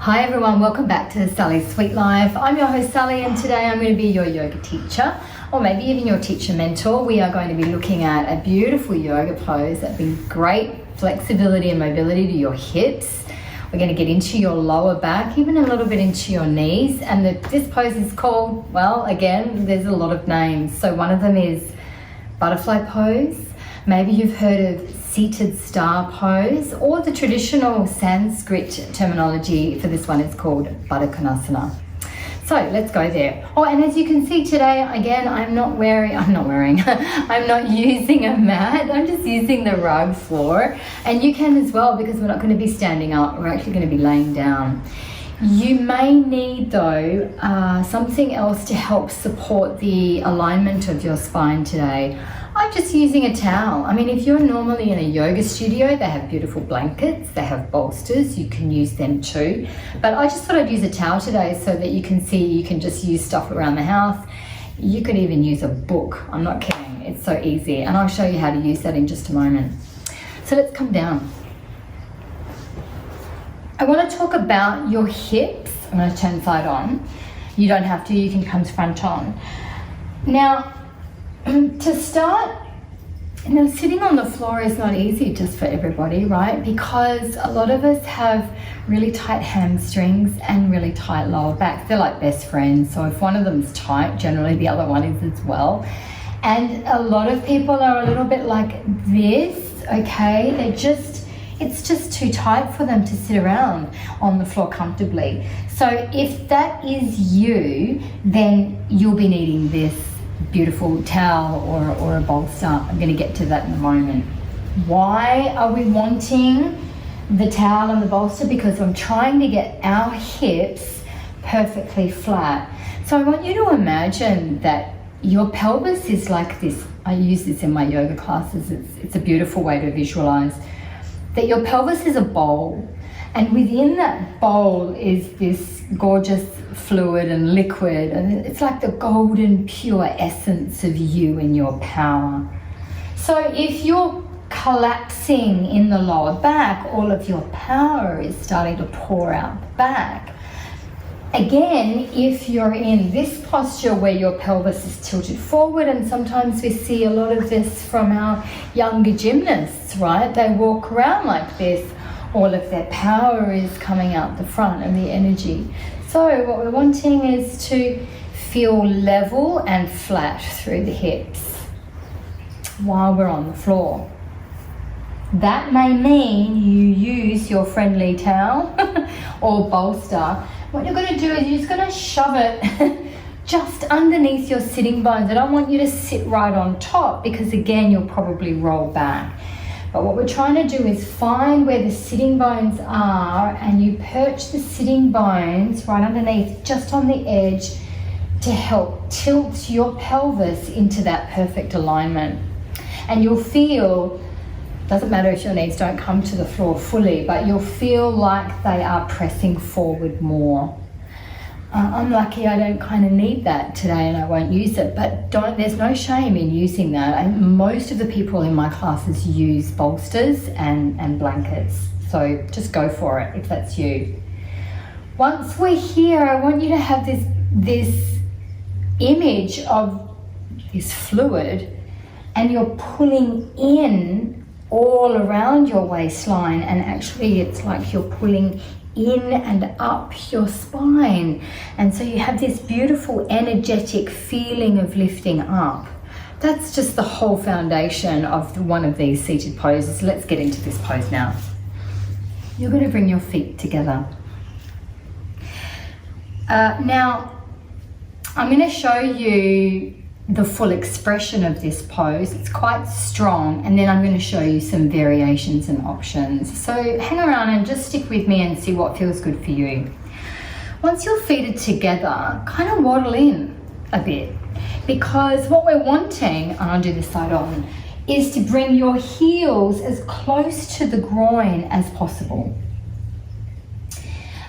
Hi everyone, welcome back to Sally's Sweet Life. I'm your host Sally, and today I'm going to be your yoga teacher, or maybe even your teacher mentor. We are going to be looking at a beautiful yoga pose that brings great flexibility and mobility to your hips. We're going to get into your lower back, even a little bit into your knees. And this pose is called, well, again, there's a lot of names. So one of them is butterfly pose. Maybe you've heard of seated star pose, or the traditional Sanskrit terminology for this one is called Baddha Konasana. So let's go there. Oh, and as you can see today, again, I'm not using a mat. I'm just using the rug floor. And you can as well, because we're not going to be standing up. We're actually going to be laying down. You may need, though, something else to help support the alignment of your spine today. I'm just using a towel. I mean, if you're normally in a yoga studio, they have beautiful blankets, they have bolsters, you can use them too. But I just thought I'd use a towel today so that you can see you can just use stuff around the house. You could even use a book. I'm not kidding. It's so easy. And I'll show you how to use that in just a moment. So let's come down. I want to talk about your hips. I'm going to turn side on. You don't have to, you can come front on. Now, to start, sitting on the floor is not easy just for everybody, right? Because a lot of us have really tight hamstrings and really tight lower backs. They're like best friends. So if one of them's tight, generally the other one is as well. And a lot of people are a little bit like this, okay? It's just too tight for them to sit around on the floor comfortably. So if that is you, then you'll be needing this beautiful towel or a bolster. I'm going to get to that in a moment. Why are we wanting the towel and the bolster? Because I'm trying to get our hips perfectly flat. So I want you to imagine that your pelvis is like this. I use this in my yoga classes. It's a beautiful way to visualize that your pelvis is a bowl, and within that bowl is this gorgeous fluid and liquid, and it's like the golden pure essence of you and your power. So if you're collapsing in the lower back, all of your power is starting to pour out the back. Again, if you're in this posture where your pelvis is tilted forward, and sometimes we see a lot of this from our younger gymnasts, right? They walk around like this. All of their power is coming out the front and the energy. So what we're wanting is to feel level and flat through the hips while we're on the floor. That may mean you use your friendly towel or bolster. What you're going to do is you're just going to shove it just underneath your sitting bones. I don't want you to sit right on top, because again, you'll probably roll back. But what we're trying to do is find where the sitting bones are, and you perch the sitting bones right underneath, just on the edge, to help tilt your pelvis into that perfect alignment. And you'll feel, doesn't matter if your knees don't come to the floor fully, but you'll feel like they are pressing forward more. I'm lucky I don't kind of need that today, and I won't use it, but there's no shame in using that. And most of the people in my classes use bolsters and blankets, so just go for it if that's you. Once we're here, I want you to have this image of this fluid, and you're pulling in all around your waistline, and actually it's like you're pulling in and up your spine, and so you have this beautiful energetic feeling of lifting up. That's just the whole foundation of one of these seated poses. Let's get into this pose now. You're going to bring your feet together. Now I'm going to show you the full expression of this pose. It's quite strong, and then I'm going to show you some variations and options. So hang around and just stick with me and see what feels good for you. Once your feet are together, kind of waddle in a bit, because what we're wanting, and I'll do this side on, is to bring your heels as close to the groin as possible.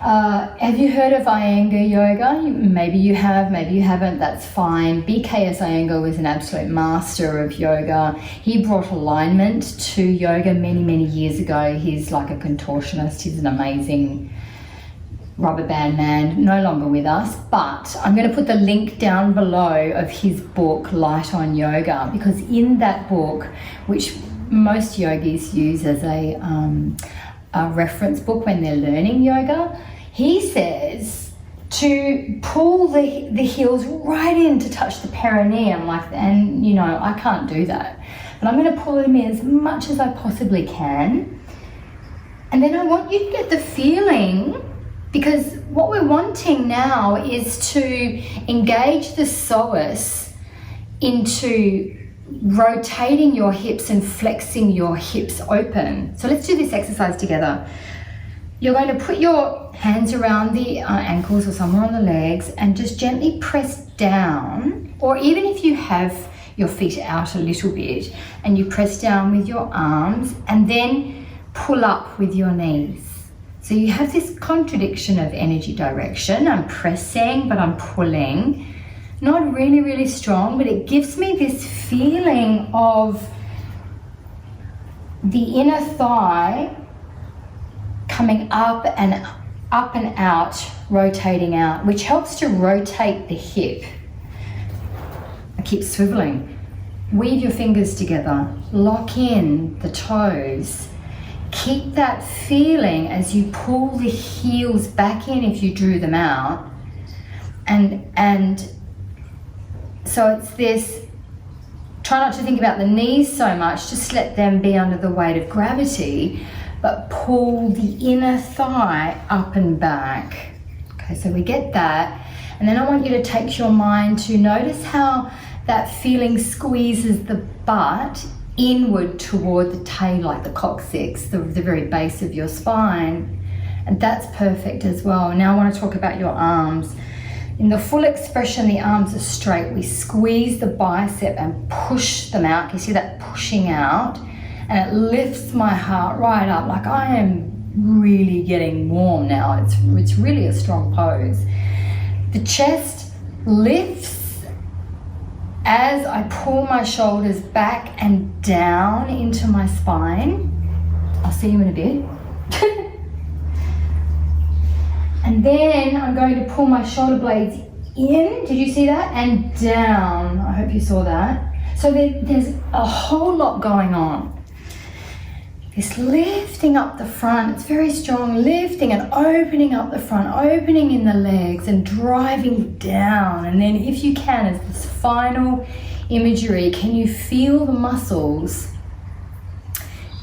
Have you heard of Iyengar yoga? Maybe you have, maybe you haven't, that's fine. BKS Iyengar was an absolute master of yoga. He brought alignment to yoga many, many years ago. He's like a contortionist. He's an amazing rubber band man, no longer with us, but I'm going to put the link down below of his book, Light on Yoga, because in that book, which most yogis use as a reference book when they're learning yoga, he says to pull the heels right in to touch the perineum, and you know, I can't do that, but I'm going to pull them in as much as I possibly can. And then I want you to get the feeling, because what we're wanting now is to engage the psoas into rotating your hips and flexing your hips open. So let's do this exercise together. You're going to put your hands around the ankles or somewhere on the legs and just gently press down, or even if you have your feet out a little bit and you press down with your arms and then pull up with your knees. So you have this contradiction of energy direction. I'm pressing, but I'm pulling. Not really, really strong, but it gives me this feeling of the inner thigh coming up and out, rotating out, which helps to rotate the hip. I keep swiveling. Weave your fingers together. Lock in the toes. Keep that feeling as you pull the heels back in if you drew them out. And so it's this, try not to think about the knees so much, just let them be under the weight of gravity, but pull the inner thigh up and back. Okay, so we get that. And then I want you to take your mind to notice how that feeling squeezes the butt inward toward the tail, like the coccyx, the very base of your spine. And that's perfect as well. Now I want to talk about your arms. In the full expression, the arms are straight. We squeeze the bicep and push them out. Can you see that pushing out? And it lifts my heart right up, like I am really getting warm now. It's really a strong pose. The chest lifts as I pull my shoulders back and down into my spine. I'll see you in a bit. And then I'm going to pull my shoulder blades in. Did you see that? And down. I hope you saw that. So there's a whole lot going on. This lifting up the front, it's very strong, lifting and opening up the front, opening in the legs and driving down. And then if you can, as this final imagery, can you feel the muscles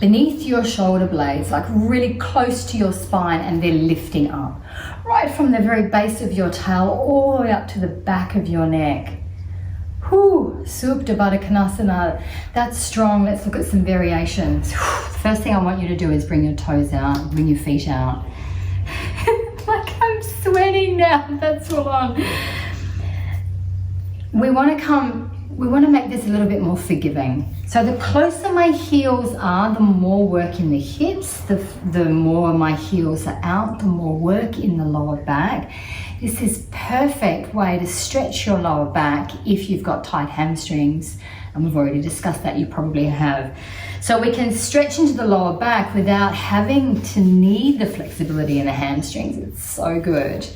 beneath your shoulder blades, like really close to your spine, and they're lifting up, right from the very base of your tail all the way up to the back of your neck. Whew, Supta Baddha Konasana, that's strong. Let's look at some variations. The first thing I want you to do is bring your toes out, bring your feet out. Like I'm sweating now, that's full on. We want to make this a little bit more forgiving. So the closer my heels are, the more work in the hips, the more my heels are out, the more work in the lower back. This is perfect way to stretch your lower back if you've got tight hamstrings, and we've already discussed that, you probably have. So we can stretch into the lower back without having to need the flexibility in the hamstrings. It's so good.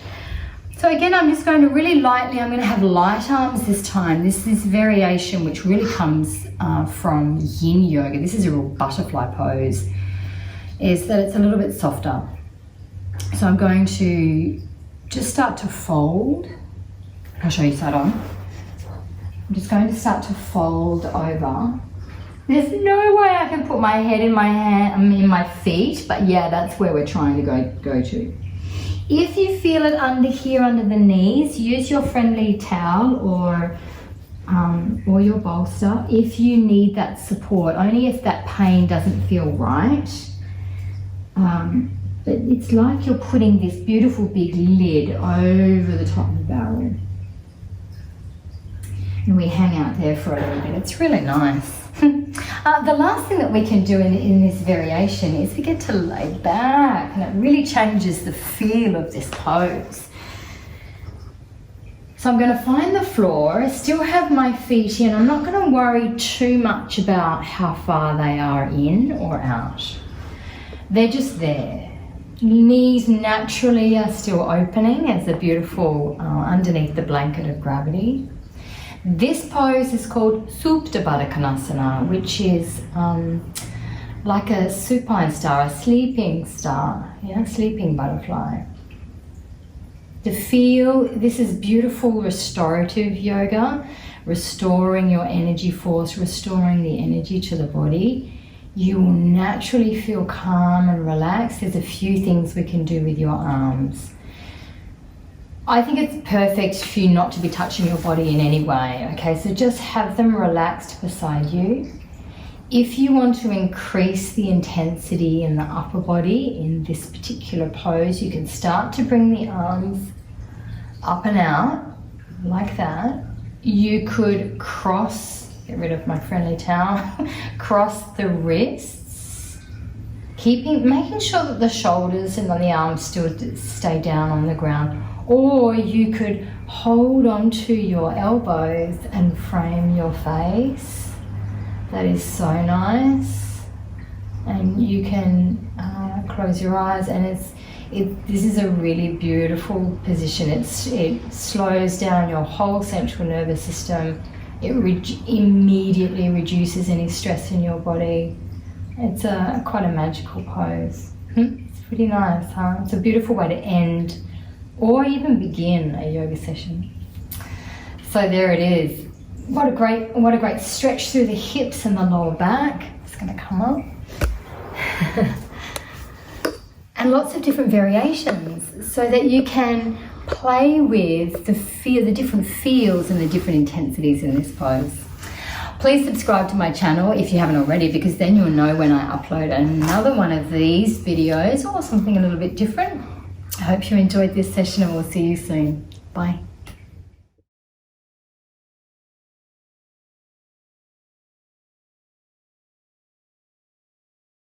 So again, I'm just going to really lightly, I'm going to have light arms this time. This variation which really comes from yin yoga. This is a real butterfly pose, is that it's a little bit softer. So I'm going to just start to fold. I'll show you side on. I'm just going to start to fold over. There's no way I can put my head in my feet, but yeah, that's where we're trying to go to. If you feel it under here, under the knees, use your friendly towel or your bolster if you need that support, only if that pain doesn't feel right. But it's like you're putting this beautiful big lid over the top of the barrel. And we hang out there for a little bit. It's really nice. The last thing that we can do in this variation is we get to lay back, and it really changes the feel of this pose. So I'm going to find the floor, still have my feet in. I'm not going to worry too much about how far they are in or out. They're just there. Knees naturally are still opening as a beautiful underneath the blanket of gravity. This pose is called Supta Baddha Konasana, which is like a supine star, a sleeping star, sleeping butterfly. This is beautiful restorative yoga, restoring your energy force, restoring the energy to the body. You will naturally feel calm and relaxed. There's a few things we can do with your arms. I think it's perfect for you not to be touching your body in any way, okay? So just have them relaxed beside you. If you want to increase the intensity in the upper body in this particular pose, you can start to bring the arms up and out like that. You could get rid of my friendly towel, cross the wrists, making sure that the shoulders and the arms still stay down on the ground. Or you could hold onto your elbows and frame your face. That is so nice. And you can close your eyes, and this is a really beautiful position. It slows down your whole central nervous system. It immediately reduces any stress in your body. It's quite a magical pose. It's pretty nice, huh? It's a beautiful way to end or even begin a yoga session. So there it is. What a great stretch through the hips and the lower back. It's going to come up. And lots of different variations so that you can play with the different feels and the different intensities in this pose. Please subscribe to my channel if you haven't already, because then you'll know when I upload another one of these videos or something a little bit different. I hope you enjoyed this session, and we'll see you soon. Bye.